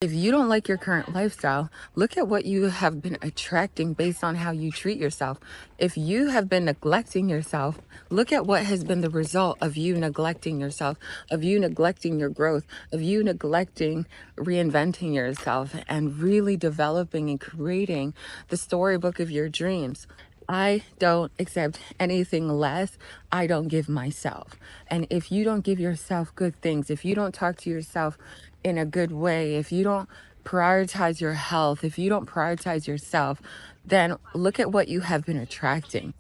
If you don't like your current lifestyle, look at what you have been attracting based on how you treat yourself. If you have been neglecting yourself, look at what has been the result of you neglecting yourself, of you neglecting your growth, of you neglecting reinventing yourself and really developing and creating the storybook of your dreams. I don't accept anything less. I don't give myself. And if you don't give yourself good things, if you don't talk to yourself in a good way, if you don't prioritize your health, if you don't prioritize yourself, then look at what you have been attracting.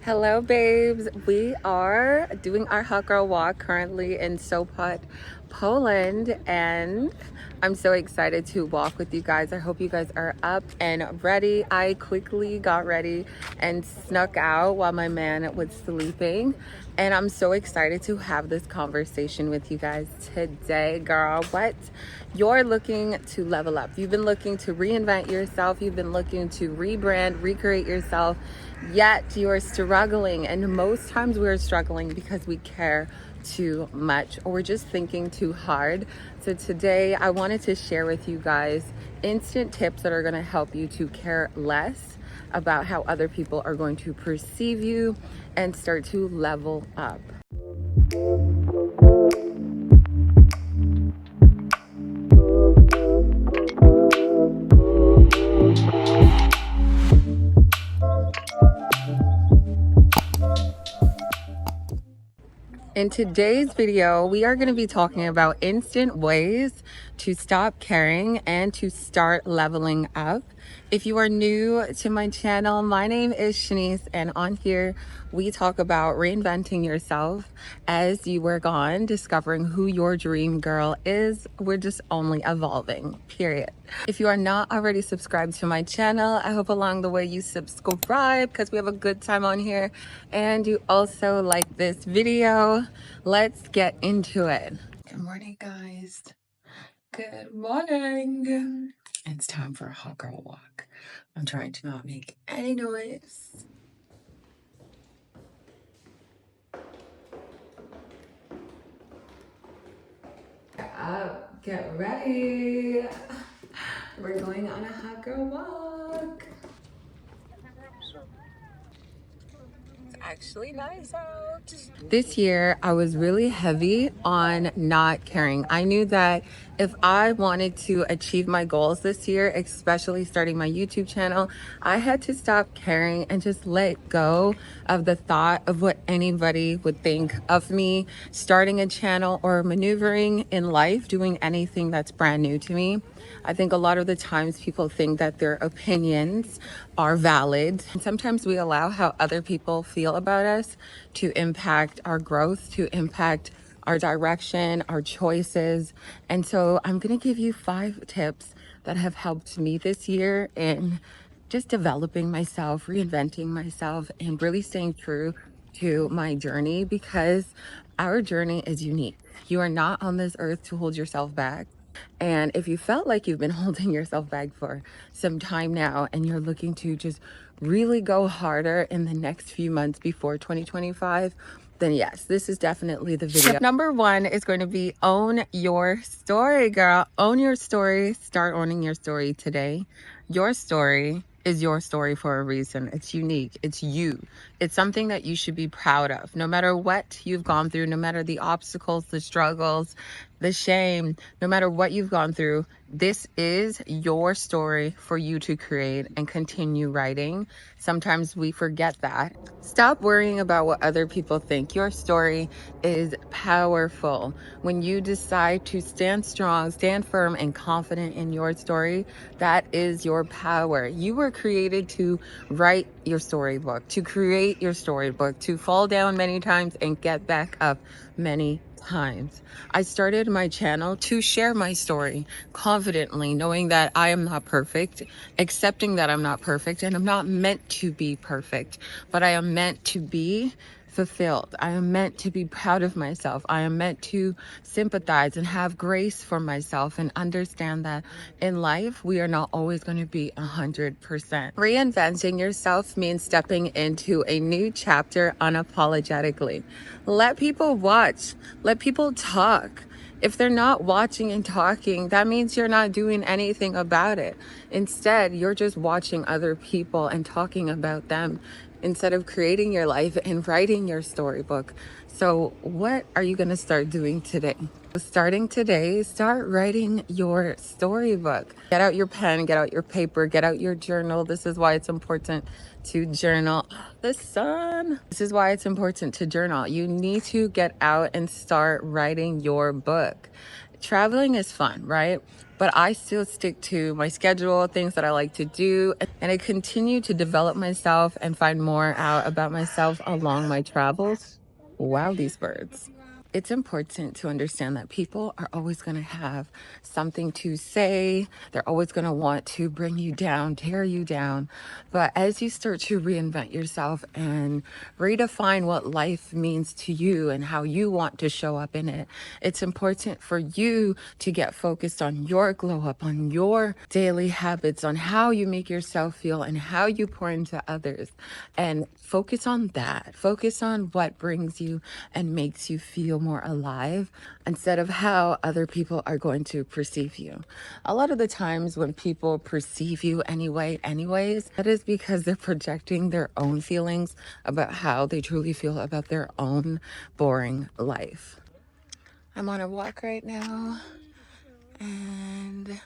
Hello, babes. We are doing our hot girl walk currently in Sopot, Poland, and I'm so excited to walk with you guys. I hope you guys are up and ready. I quickly got ready and snuck out while my man was sleeping, and I'm so excited to have this conversation with you guys today, girl. What? You're looking to level up. You've been looking to reinvent yourself. You've been looking to rebrand, recreate yourself, yet you're struggling. And most times we're struggling because we care too much or we're just thinking too hard. So today I wanted to share with you guys instant tips that are going to help you to care less about how other people are going to perceive you and start to level up. In today's video, we are going to be talking about instant ways to stop caring and to start leveling up. If you are new to my channel, my name is Shanice, and on here we talk about reinventing yourself as you work on discovering who your dream girl is. We're just only evolving, period. If you are not already subscribed to my channel, I hope along the way you subscribe because we have a good time on here, and you also like this video. Let's get into it. Good morning, guys. Good morning. It's time for a hot girl walk. I'm trying to not make any noise. Get up, get ready. We're going on a hot girl walk. It's actually nice out. This year, I was really heavy on not caring. I knew that if I wanted to achieve my goals this year, especially starting my YouTube channel, I had to stop caring and just let go of the thought of what anybody would think of me starting a channel or maneuvering in life, doing anything that's brand new to me. I think a lot of the times people think that their opinions are valid. And sometimes we allow how other people feel about us to impact our growth, to impact our direction, our choices. And so I'm going to give you 5 tips that have helped me this year in just developing myself, reinventing myself, and really staying true to my journey, because our journey is unique. You are not on this earth to hold yourself back. And if you felt like you've been holding yourself back for some time now and you're looking to just really go harder in the next few months before 2025, then yes, this is definitely the video. Tip number 1 is going to be own your story, girl. Own your story. Start owning your story today. Your story is your story for a reason. It's unique. It's you. It's something that you should be proud of. No matter what you've gone through, no matter the obstacles, the struggles, the shame, no matter what you've gone through, this is your story for you to create and continue writing. Sometimes we forget that. Stop worrying about what other people think. Your story is powerful. When you decide to stand strong, stand firm, and confident in your story, that is your power. You were created to write your storybook, to create your storybook, to fall down many times and get back up many times. I started my channel to share my story confidently, knowing that I am not perfect, accepting that I'm not perfect, and I'm not meant to be perfect, but I am meant to be fulfilled. I am meant to be proud of myself. I am meant to sympathize and have grace for myself and understand that in life, we are not always going to be 100%. Reinventing yourself means stepping into a new chapter unapologetically. Let people watch. Let people talk. If they're not watching and talking, that means you're not doing anything about it. Instead, you're just watching other people and talking about them instead of creating your life and writing your storybook. So what are you going to start doing today? Starting today, start writing your storybook. Get out your pen, get out your paper, get out your journal. This is why it's important to journal. The sun. This is why it's important to journal. You need to get out and start writing your book. Traveling is fun, right? But I still stick to my schedule, things that I like to do, and I continue to develop myself and find more out about myself along my travels. Wow, these birds. It's important to understand that people are always going to have something to say. They're always going to want to bring you down, tear you down. But as you start to reinvent yourself and redefine what life means to you and how you want to show up in it, it's important for you to get focused on your glow up, on your daily habits, on how you make yourself feel and how you pour into others. And focus on that. Focus on what brings you and makes you feel more alive instead of how other people are going to perceive you. A lot of the times when people perceive you anyways, that is because they're projecting their own feelings about how they truly feel about their own boring life. I'm on a walk right now and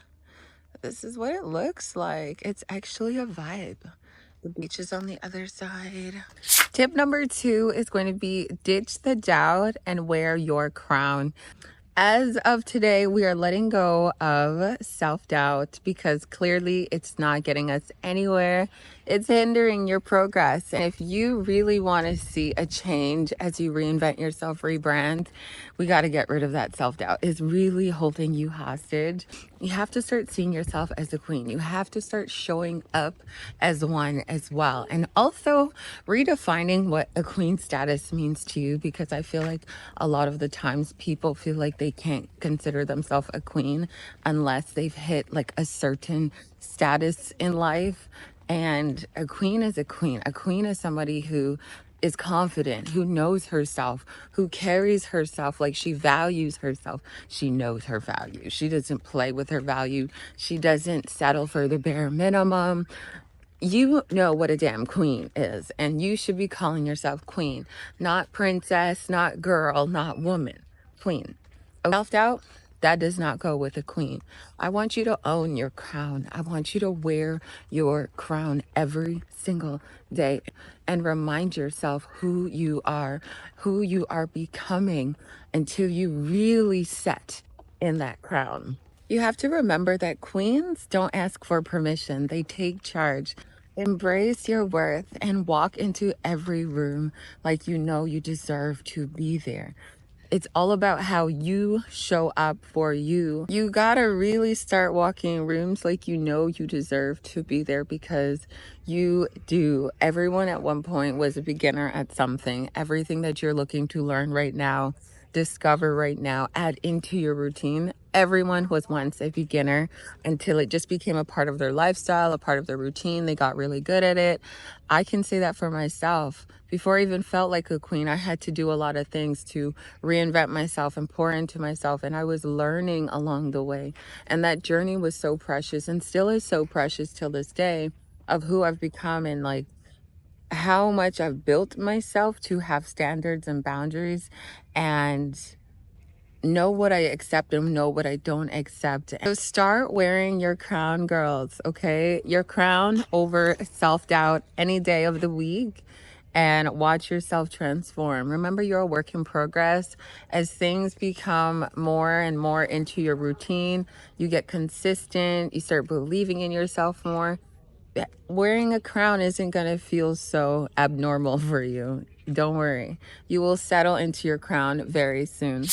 this is what it looks like. It's actually a vibe. The beach is on the other side. Tip number 2 is going to be ditch the doubt and wear your crown. As of today, we are letting go of self-doubt because clearly it's not getting us anywhere. It's hindering your progress. And if you really want to see a change as you reinvent yourself, rebrand, we got to get rid of that self-doubt. It's really holding you hostage. You have to start seeing yourself as a queen. You have to start showing up as one as well. And also redefining what a queen status means to you, because I feel like a lot of the times people feel like they can't consider themselves a queen unless they've hit like a certain status in life. And a queen is a queen. A queen is somebody who is confident, who knows herself, who carries herself like she values herself. She knows her value. She doesn't play with her value. She doesn't settle for the bare minimum. You know what a damn queen is, and you should be calling yourself queen, not princess, not girl, not woman. Queen. Self-doubt, that does not go with a queen. I want you to own your crown. I want you to wear your crown every single day and remind yourself who you are becoming until you really set in that crown. You have to remember that queens don't ask for permission. They take charge. Embrace your worth and walk into every room like you know you deserve to be there. It's all about how you show up for you. You gotta really start walking rooms like you know you deserve to be there, because you do. Everyone at one point was a beginner at something. Everything that you're looking to learn right now, discover right now, add into your routine. Everyone was once a beginner until it just became a part of their lifestyle, a part of their routine. They got really good at it. I can say that for myself. Before I even felt like a queen, I had to do a lot of things to reinvent myself and pour into myself. And I was learning along the way. And that journey was so precious and still is so precious till this day, of who I've become and like how much I've built myself to have standards and boundaries and know what I accept and know what I don't accept. So start wearing your crown, girls, okay? Your crown over self-doubt any day of the week, and watch yourself transform. Remember, you're a work in progress. As things become more and more into your routine, you get consistent, you start believing in yourself more. Wearing a crown isn't going to feel so abnormal for you. Don't worry. You will settle into your crown very soon.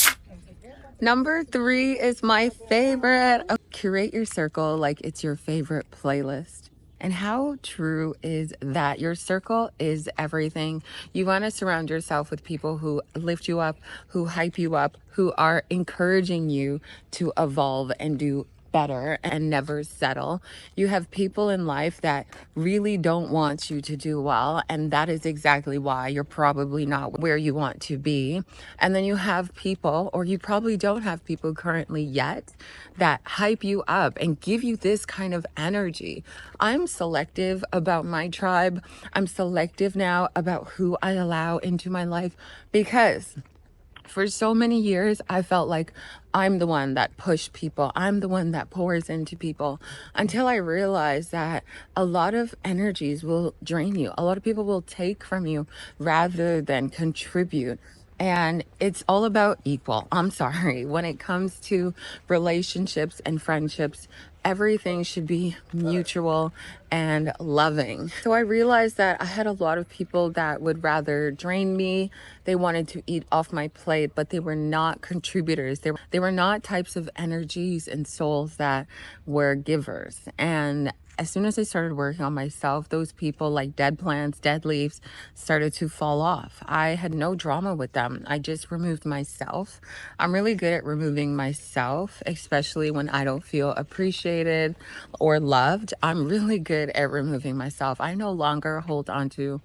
Number 3 is my favorite. Curate your circle like it's your favorite playlist. And how true is that? Your circle is everything. You want to surround yourself with people who lift you up, who hype you up, who are encouraging you to evolve and do better and never settle. You have people in life that really don't want you to do well, and that is exactly why you're probably not where you want to be. And then you have people, or you probably don't have people currently yet, that hype you up and give you this kind of energy. I'm selective about my tribe. I'm selective now about who I allow into my life, because for so many years, I felt like I'm the one that pushed people. I'm the one that pours into people, until I realized that a lot of energies will drain you. A lot of people will take from you rather than contribute. And it's all about equal. I'm sorry. When it comes to relationships and friendships, everything should be mutual and loving. So I realized that I had a lot of people that would rather drain me. They wanted to eat off my plate, but they were not contributors. They were not types of energies and souls that were givers. And as soon as I started working on myself, those people, like dead plants, dead leaves, started to fall off. I had no drama with them. I just removed myself. I'm really good at removing myself, especially when I don't feel appreciated or loved. I'm really good at removing myself. I no longer hold on to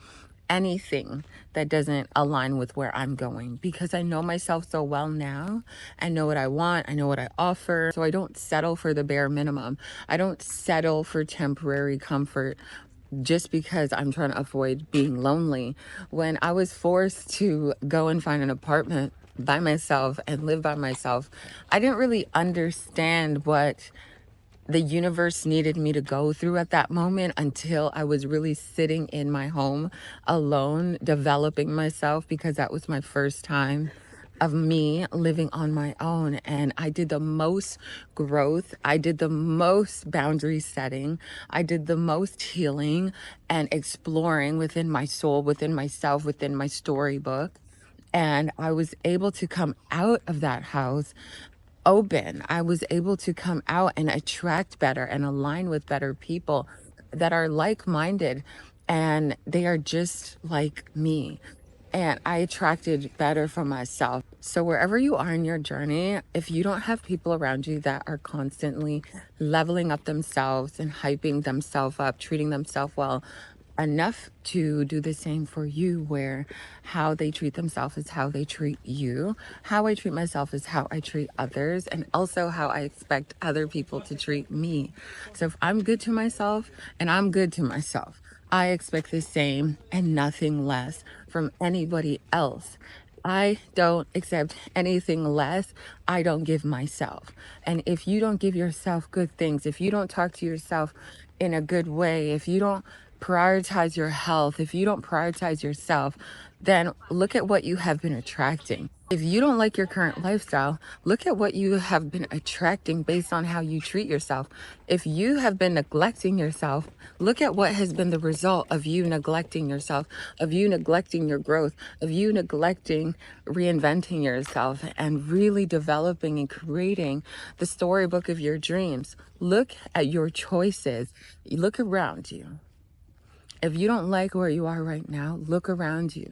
anything that doesn't align with where I'm going, because I know myself so well now. I know what I want. I know what I offer. So I don't settle for the bare minimum. I don't settle for temporary comfort just because I'm trying to avoid being lonely. When I was forced to go and find an apartment by myself and live by myself, I didn't really understand what the universe needed me to go through at that moment, until I was really sitting in my home alone, developing myself, because that was my first time of me living on my own. And I did the most growth. I did the most boundary setting. I did the most healing and exploring within my soul, within myself, within my storybook. And I was able to come out of that house open. I was able to come out and attract better and align with better people that are like-minded, and they are just like me. And I attracted better from myself. So wherever you are in your journey, if you don't have people around you that are constantly leveling up themselves and hyping themselves up, treating themselves well, enough to do the same for you, where how they treat themselves is how they treat you, how I treat myself is how I treat others, and also how I expect other people to treat me. So if I'm good to myself and I'm good to myself, I expect the same and nothing less from anybody else. I don't accept anything less. I don't give myself. And if you don't give yourself good things, if you don't talk to yourself in a good way, if you don't prioritize your health, if you don't prioritize yourself, then look at what you have been attracting. If you don't like your current lifestyle, look at what you have been attracting based on how you treat yourself. If you have been neglecting yourself, look at what has been the result of you neglecting yourself, of you neglecting your growth, of you neglecting reinventing yourself and really developing and creating the storybook of your dreams. Look at your choices. Look around you. If you don't like where you are right now, look around you.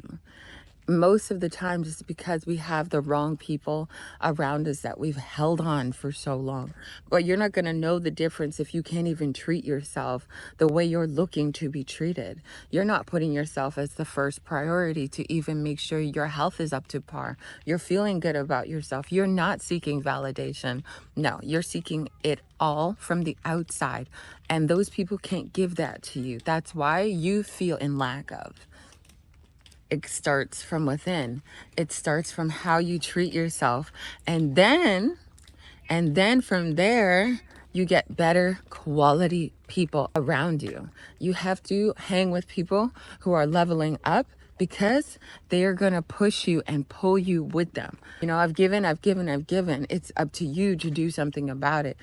Most of the time, it's because we have the wrong people around us that we've held on for so long. But you're not going to know the difference if you can't even treat yourself the way you're looking to be treated. You're not putting yourself as the first priority to even make sure your health is up to par. You're feeling good about yourself. You're not seeking validation. No, you're seeking it all from the outside. And those people can't give that to you. That's why you feel in lack of. It starts from within. It starts from how you treat yourself. And then from there, you get better quality people around you. You have to hang with people who are leveling up, because they are going to push you and pull you with them. You know, I've given. It's up to you to do something about it.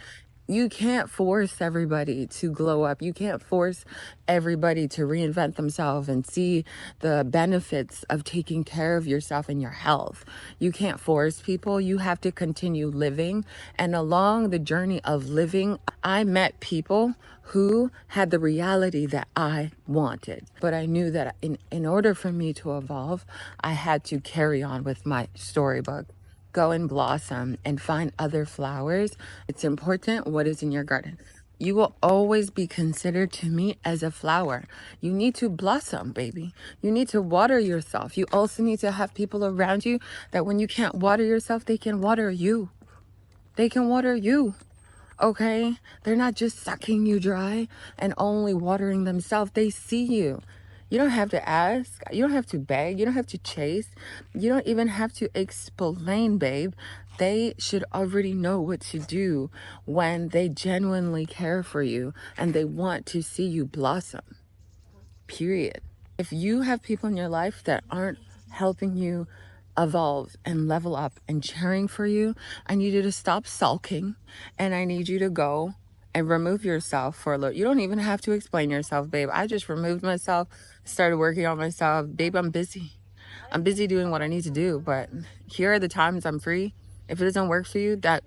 You can't force everybody to glow up. You can't force everybody to reinvent themselves and see the benefits of taking care of yourself and your health. You can't force people. You have to continue living. And along the journey of living, I met people who had the reality that I wanted. But I knew that in order for me to evolve, I had to carry on with my storybook. Go and blossom and find other flowers. It's important what is in your garden. You will always be considered to me as a flower. You need to blossom, baby. You need to water yourself. You also need to have people around you that when you can't water yourself, they can water you. They can water you. Okay? They're not just sucking you dry and only watering themselves. They see you. You don't have to ask. You don't have to beg. You don't have to chase. You don't even have to explain, babe. They should already know what to do when they genuinely care for you and they want to see you blossom. Period. If you have people in your life that aren't helping you evolve and level up and cheering for you, I need you to stop sulking and I need you to go and remove yourself for a little. You don't even have to explain yourself, babe. I just removed myself, started working on myself. Babe, I'm busy. I'm busy doing what I need to do, but here are the times I'm free. If it doesn't work for you, that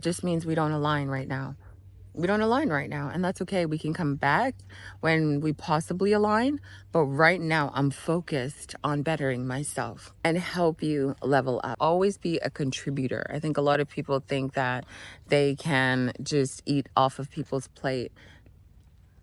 just means we don't align right now. We don't align right now, and that's okay. We can come back when we possibly align, but right now I'm focused on bettering myself and help you level up. Always be a contributor. I think a lot of people think that they can just eat off of people's plate.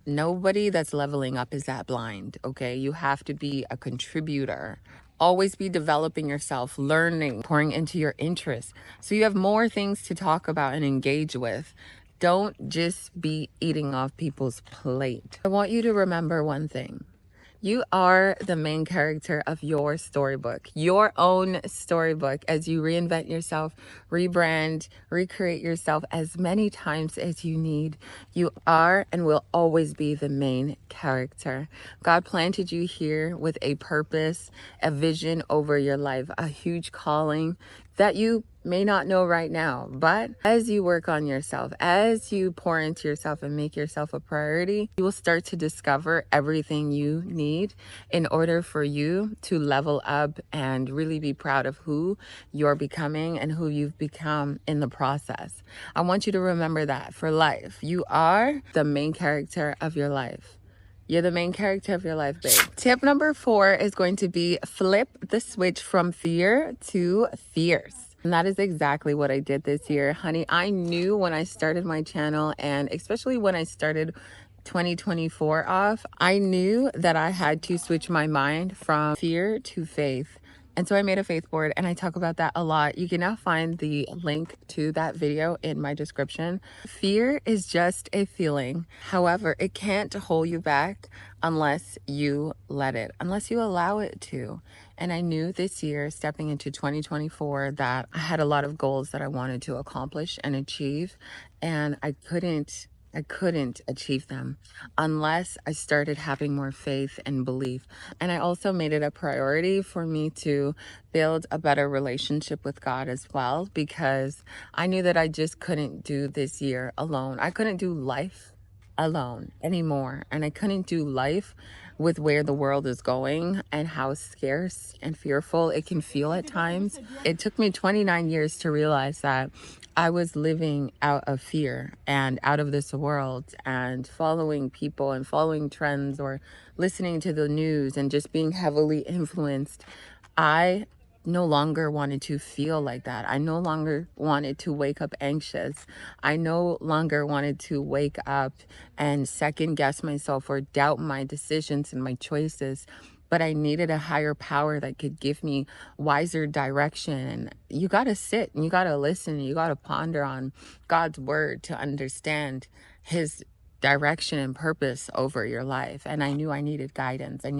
Nobody that's leveling up is that blind, okay? You have to be a contributor. Always be developing yourself, learning, pouring into your interests. So you have more things to talk about and engage with. Don't just be eating off people's plate. I want you to remember one thing. You are the main character of your storybook, your own storybook, as you reinvent yourself, rebrand, recreate yourself as many times as you need. You are and will always be the main character. God planted you here with a purpose, a vision over your life, a huge calling that you may not know right now. But as you work on yourself, as you pour into yourself and make yourself a priority, you will start to discover everything you need in order for you to level up and really be proud of who you're becoming and who you've become in the process. I want you to remember that for life. You are the main character of your life. You're the main character of your life, babe. Tip number 4 is going to be flip the switch from fear to fierce. And that is exactly what I did this year, honey. I knew when I started my channel, and especially when I started 2024 off, I knew that I had to switch my mind from fear to faith. And so I made a faith board and I talk about that a lot. You can now find the link to that video in my description. Fear is just a feeling. However, it can't hold you back unless you let it, unless you allow it to. And I knew this year, stepping into 2024, that I had a lot of goals that I wanted to accomplish and achieve. And I couldn't achieve them unless I started having more faith and belief. And I also made it a priority for me to build a better relationship with God as well, because I knew that I just couldn't do this year alone. I couldn't do life alone anymore. And I couldn't do life with where the world is going and how scarce and fearful it can feel at times. It took me 29 years to realize that I was living out of fear and out of this world and following people and following trends or listening to the news and just being heavily influenced. I no longer wanted to feel like that. I no longer wanted to wake up anxious. I no longer wanted to wake up and second guess myself or doubt my decisions and my choices. But I needed a higher power that could give me wiser direction. You got to sit and you got to listen and you got to ponder on God's word to understand his direction and purpose over your life. And I knew I needed guidance. I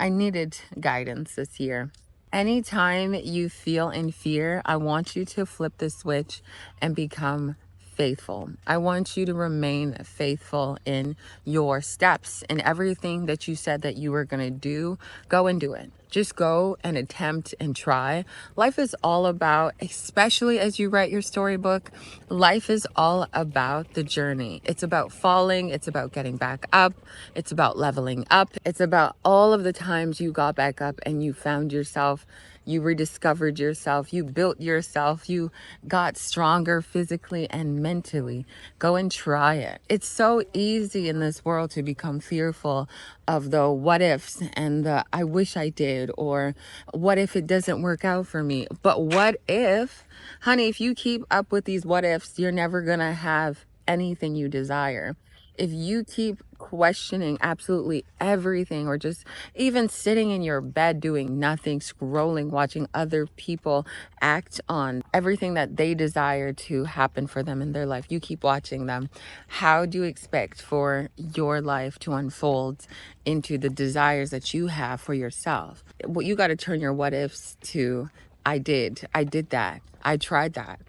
needed guidance this year. Anytime you feel in fear, I want you to flip the switch and become faithful. I want you to remain faithful in your steps, in everything that you said that you were going to do. Go and do it. Just go and attempt and try. Life is all about, especially as you write your storybook, life is all about the journey. It's about falling. It's about getting back up. It's about leveling up. It's about all of the times you got back up and you found yourself. You rediscovered yourself, you built yourself, you got stronger physically and mentally. Go and try it. It's so easy in this world to become fearful of the what ifs and the I wish I did, or what if it doesn't work out for me. But what if, honey, if you keep up with these what ifs, you're never gonna have anything you desire. If you keep questioning absolutely everything, or just even sitting in your bed doing nothing, scrolling, watching other people act on everything that they desire to happen for them in their life, you keep watching them, how do you expect for your life to unfold into the desires that you have for yourself? Well, you got to turn your what ifs to I did that, I tried that,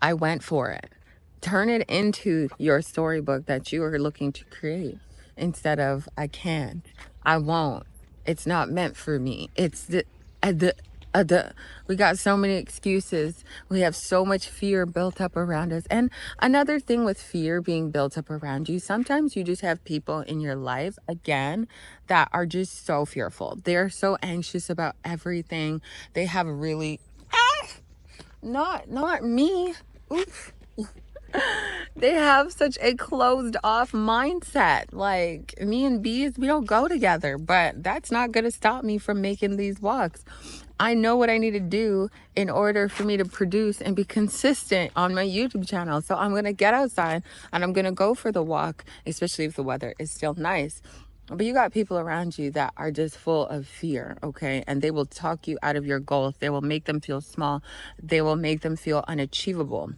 I went for it. Turn it into your storybook that you are looking to create, instead of I can't, I won't, it's not meant for me. It's the we got so many excuses. We have so much fear built up around us. And another thing with fear being built up around you, sometimes you just have people in your life, again, that are just so fearful. They're so anxious about everything. They have really not me. Oof. They have such a closed off mindset. Like, me and bees, we don't go together, but that's not going to stop me from making these walks. I know what I need to do in order for me to produce and be consistent on my YouTube channel. So I'm going to get outside and I'm going to go for the walk, especially if the weather is still nice. But you got people around you that are just full of fear, okay? And they will talk you out of your goals. They will make them feel small. They will make them feel unachievable.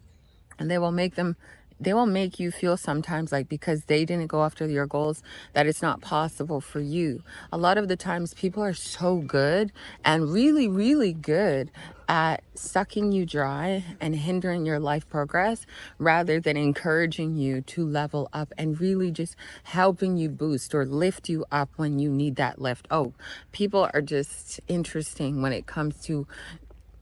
And they will make you feel sometimes like, because they didn't go after your goals, that it's not possible for you. A lot of the times people are so good and really, really good at sucking you dry and hindering your life progress, rather than encouraging you to level up and really just helping you boost or lift you up when you need that lift. Oh, people are just interesting when it comes to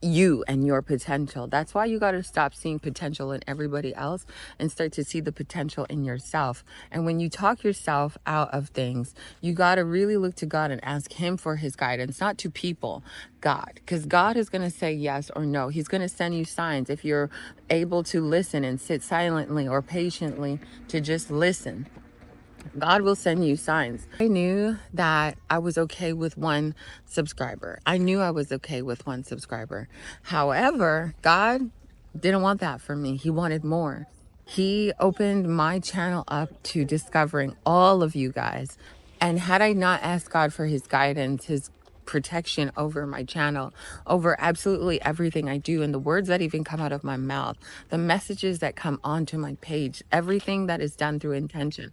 you and your potential. That's why you got to stop seeing potential in everybody else and start to see the potential in yourself. And when you talk yourself out of things, you got to really look to God and ask him for his guidance, not to people, God, because God is going to say yes or no. He's going to send you signs if you're able to listen and sit silently or patiently to just listen. God will send you signs. I knew that I was okay with one subscriber. I knew I was okay with one subscriber. However, God didn't want that for me. He wanted more. He opened my channel up to discovering all of you guys. And had I not asked God for his guidance, his protection over my channel, over absolutely everything I do, and the words that even come out of my mouth, the messages that come onto my page, everything that is done through intention,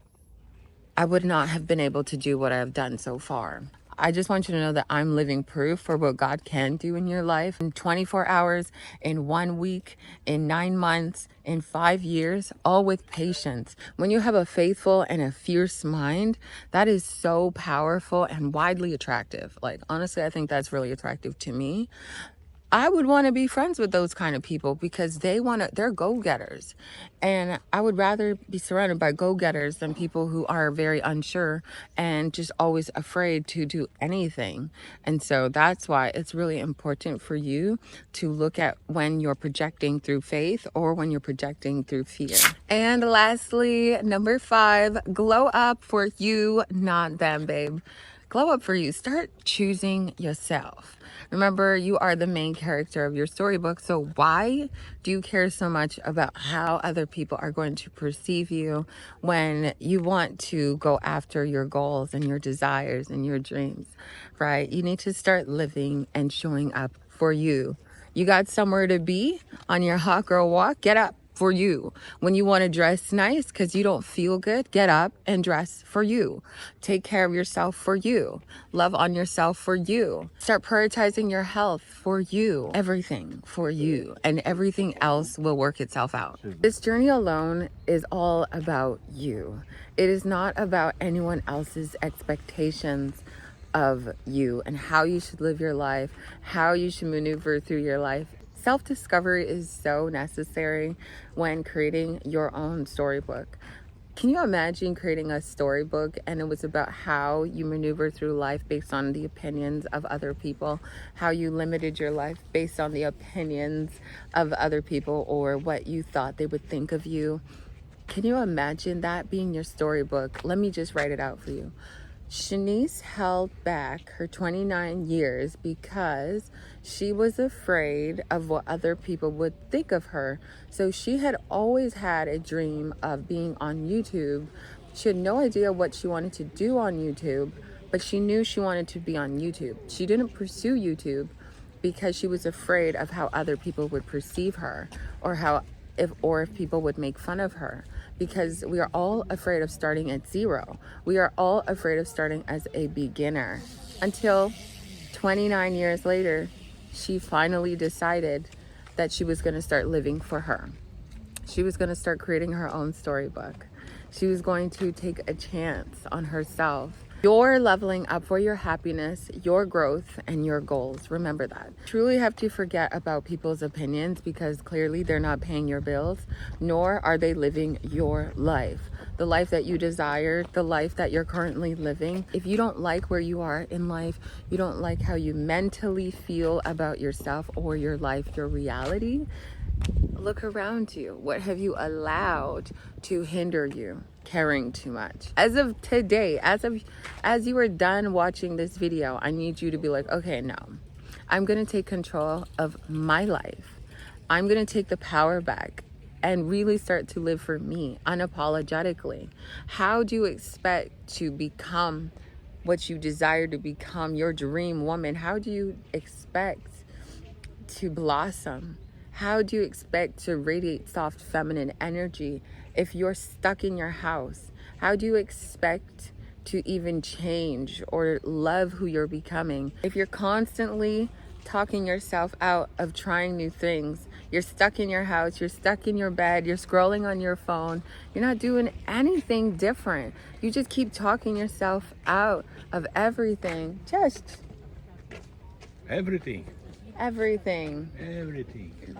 I would not have been able to do what I've done so far. I just want you to know that I'm living proof for what God can do in your life in 24 hours, in 1 week, in 9 months, in 5 years, all with patience. When you have a faithful and a fierce mind, that is so powerful and widely attractive. Like, honestly, I think that's really attractive to me. I would want to be friends with those kind of people because they're go-getters. And I would rather be surrounded by go-getters than people who are very unsure and just always afraid to do anything. And so that's why it's really important for you to look at when you're projecting through faith or when you're projecting through fear. And lastly, number 5, glow up for you, not them, babe. Glow up for you. Start choosing yourself. Remember, you are the main character of your storybook. So why do you care so much about how other people are going to perceive you when you want to go after your goals and your desires and your dreams, right? You need to start living and showing up for you. You got somewhere to be on your hot girl walk. Get up. for you. When you want to dress nice because you don't feel good, get up and dress for you. Take care of yourself for you. Love on yourself for you. Start prioritizing your health for you. Everything for you. And everything else will work itself out. This journey alone is all about you. It is not about anyone else's expectations of you and how you should live your life, how you should maneuver through your life. Self-discovery is so necessary when creating your own storybook. Can you imagine creating a storybook and it was about how you maneuver through life based on the opinions of other people, how you limited your life based on the opinions of other people or what you thought they would think of you? Can you imagine that being your storybook? Let me just write it out for you. Shanice held back her 29 years because she was afraid of what other people would think of her. So she had always had a dream of being on YouTube. She had no idea what she wanted to do on YouTube, but she knew she wanted to be on YouTube. She didn't pursue YouTube because she was afraid of how other people would perceive her or if people would make fun of her, because we are all afraid of starting at zero. We are all afraid of starting as a beginner until 29 years later, she finally decided that she was going to start living for her. She was going to start creating her own storybook. She was going to take a chance on herself. You're leveling up for your happiness, your growth, and your goals. Remember that. Truly have to forget about people's opinions because clearly they're not paying your bills, nor are they living your life. The life that you desire, the life that you're currently living. If you don't like where you are in life, you don't like how you mentally feel about yourself or your life, your reality, look around you. What have you allowed to hinder you caring too much? As of today, as you are done watching this video, I need you to be like, okay, no, I'm going to take control of my life. I'm going to take the power back and really start to live for me unapologetically. How do you expect to become what you desire to become, your dream woman? How do you expect to blossom? How do you expect to radiate soft feminine energy if you're stuck in your house? How do you expect to even change or love who you're becoming if you're constantly talking yourself out of trying new things? You're stuck in your house, you're stuck in your bed, you're scrolling on your phone, you're not doing anything different. You just keep talking yourself out of everything. Just everything.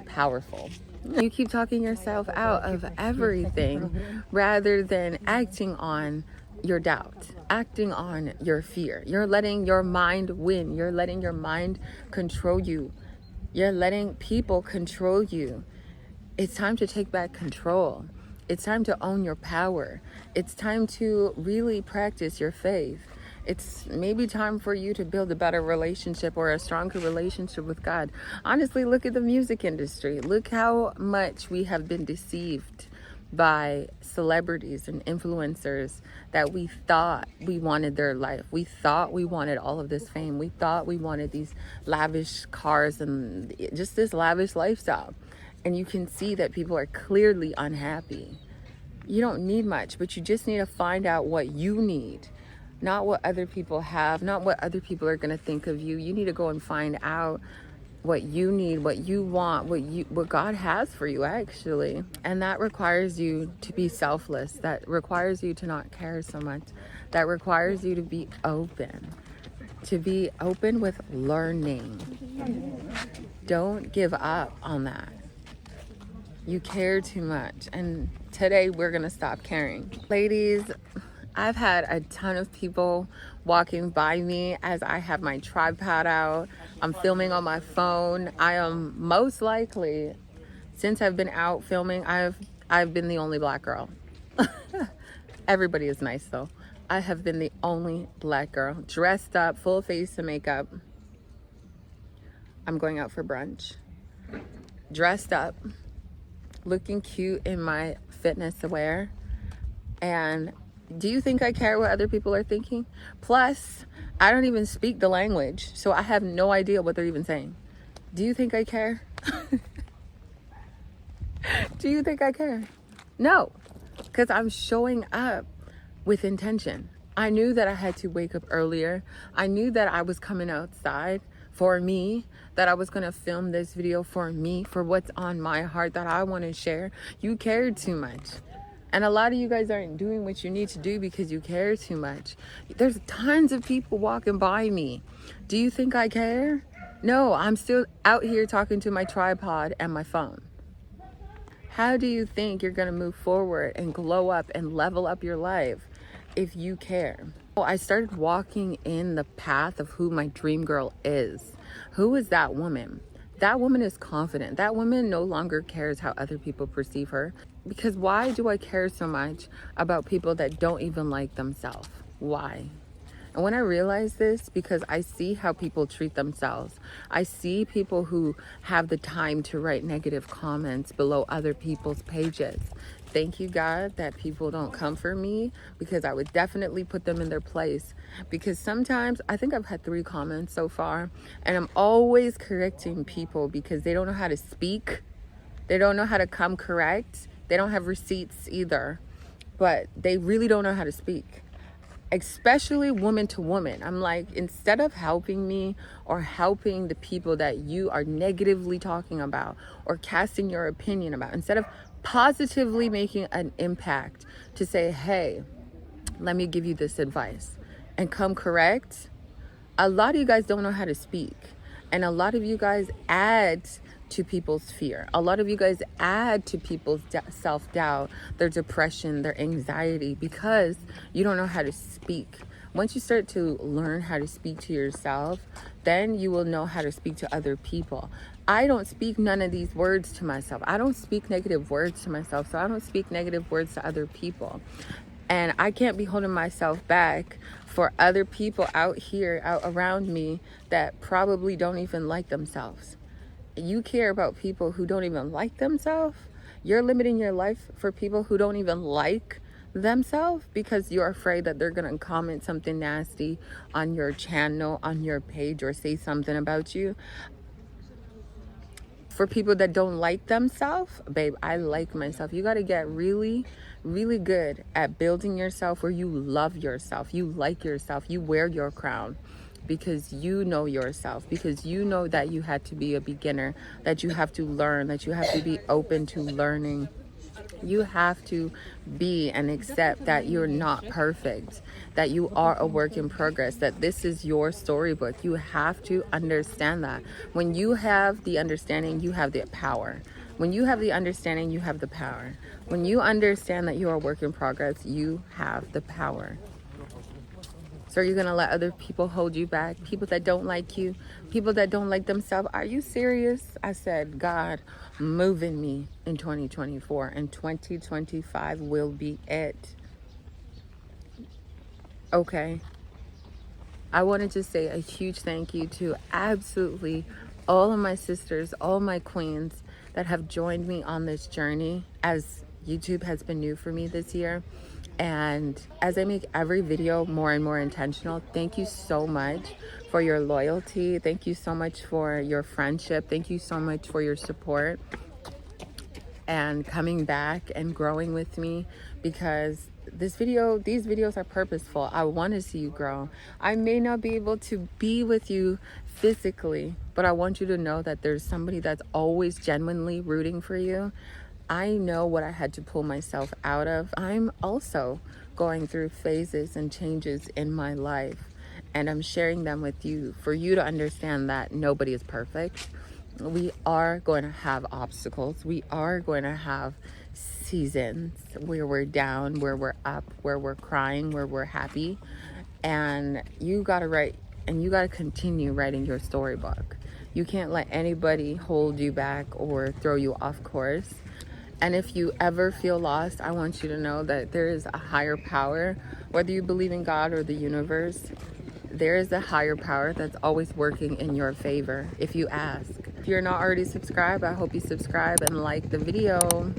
Powerful. You keep talking yourself out of everything rather than acting on your doubt, acting on your fear. You're letting your mind win. You're letting your mind control you. You're letting people control you. It's time to take back control. It's time to own your power. It's time to really practice your faith. It's maybe time for you to build a better relationship or a stronger relationship with God. Honestly, look at the music industry. Look how much we have been deceived by celebrities and influencers that we thought we wanted their life. We thought we wanted all of this fame. We thought we wanted these lavish cars and just this lavish lifestyle. And you can see that people are clearly unhappy. You don't need much, but you just need to find out what you need. Not what other people have, not what other people are going to think of you. You need to go and find out what you need, what you want, what God has for you, actually. And that requires you to be selfless. That requires you to not care so much. That requires you to be open with learning. Don't give up on that. You care too much. And today we're going to stop caring. Ladies, I've had a ton of people walking by me as I have my tripod out. I'm filming on my phone. I am most likely, since I've been out filming, I've been the only black girl. Everybody is nice though. I have been the only black girl, dressed up, full face of makeup. I'm going out for brunch. Dressed up, looking cute in my fitness wear, and do you think I care what other people are thinking? Plus, I don't even speak the language, so I have no idea what they're even saying. Do you think I care? Do you think I care? No, because I'm showing up with intention. I knew that I had to wake up earlier. I knew that I was coming outside for me, that I was gonna film this video for me, for what's on my heart that I want to share. You cared too much. And a lot of you guys aren't doing what you need to do because you care too much. There's tons of people walking by me. Do you think I care? No, I'm still out here talking to my tripod and my phone. How do you think you're gonna move forward and glow up and level up your life if you care? Well, I started walking in the path of who my dream girl is. Who is that woman? That woman is confident. That woman no longer cares how other people perceive her. Because why do I care so much about people that don't even like themselves? Why? And when I realize this, because I see how people treat themselves, I see people who have the time to write negative comments below other people's pages. Thank you, God, that people don't come for me, because I would definitely put them in their place. Because sometimes, I think I've had 3 comments so far, and I'm always correcting people because they don't know how to speak. They don't know how to come correct. They don't have receipts either, but they really don't know how to speak. Especially woman to woman. I'm like, instead of helping me or helping the people that you are negatively talking about or casting your opinion about, instead of positively making an impact to say, hey, let me give you this advice and come correct, a lot of you guys don't know how to speak. And a lot of you guys add to people's fear. A lot of you guys add to people's self-doubt, their depression, their anxiety, because you don't know how to speak. Once you start to learn how to speak to yourself, then you will know how to speak to other people. I don't speak none of these words to myself. I don't speak negative words to myself, so I don't speak negative words to other people. And I can't be holding myself back for other people out here, out around me, that probably don't even like themselves. You care about people who don't even like themselves. You're limiting your life for people who don't even like themselves because you're afraid that they're gonna comment something nasty on your channel, on your page, or say something about you. For people that don't like themselves, babe, I like myself. You got to get really, really good at building yourself where you love yourself, you like yourself, you wear your crown, because you know yourself, because you know that you had to be a beginner, that you have to learn, that you have to be open to learning. You have to be and accept that you're not perfect, that you are a work in progress, that this is your storybook. You have to understand that. When you have the understanding, you have the power. When you have the understanding, you have the power. When you understand that you are a work in progress, you have the power. So are you going to let other people hold you back? People that don't like you, people that don't like themselves. Are you serious? I said, God, move in me in 2024, and 2025 will be it. Okay. I wanted to say a huge thank you to absolutely all of my sisters, all my queens that have joined me on this journey, as YouTube has been new for me this year. And as I make every video more and more intentional, thank you so much for your loyalty. Thank you so much for your friendship. Thank you so much for your support and coming back and growing with me, because these videos are purposeful. I want to see you grow. I may not be able to be with you physically, but I want you to know that there's somebody that's always genuinely rooting for you. I know what I had to pull myself out of. I'm also going through phases and changes in my life, and I'm sharing them with you for you to understand that nobody is perfect. We are going to have obstacles. We are going to have seasons where we're down, where we're up, where we're crying, where we're happy. And you got to write, and you got to continue writing your storybook. You can't let anybody hold you back or throw you off course. And if you ever feel lost, I want you to know that there is a higher power. Whether you believe in God or the universe, there is a higher power that's always working in your favor if you ask. If you're not already subscribed, I hope you subscribe and like the video.